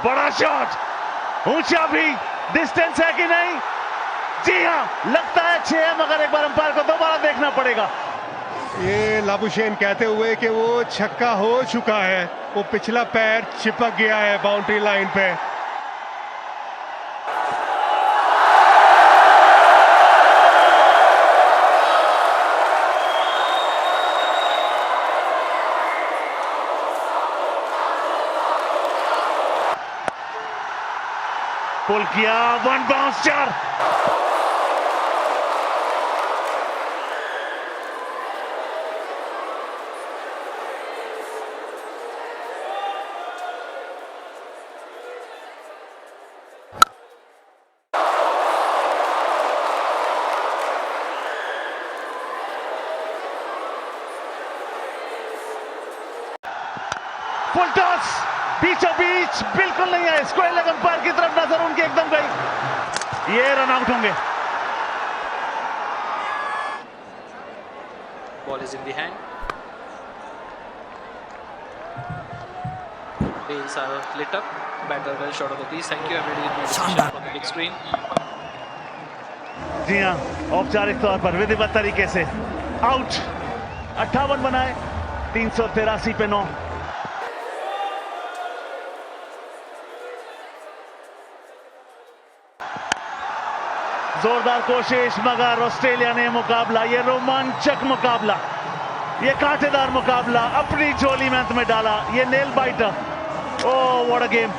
बड़ा शॉट, ऊंचा भी, डिस्टेंस है कि नहीं? जी हाँ, लगता है 6 है, मगर एक बार अंपायर को दोबारा देखना पड़ेगा। ये लाबुशेन कहते हुए कि वो छक्का हो चुका है, वो पिछला पैर चिपक गया है बाउंड्री लाइन पे। पुल किया, 1 बाउंस 4। फुल टॉस, बीचों बीच, बिल्कुल नहीं है। स्क्वायर लेग अंपायर की तरफ नजर उनकी एकदम गई। ये रन आउट होंगे। Ball is in the hand. Bails are lit up. Batter well short of the crease. Thank you. Everybody in my on the big screen. जी हाँ, औपचारिक तौर पर विधिवत तरीके से आउट। 58 बनाए, 383 पे 9। जोरदार कोशिश, मगर ऑस्ट्रेलिया ने मुकाबला, ये रोमांचक मुकाबला, ये कांटेदार मुकाबला अपनी झोली में डाला। ये nail biter. Oh what a game.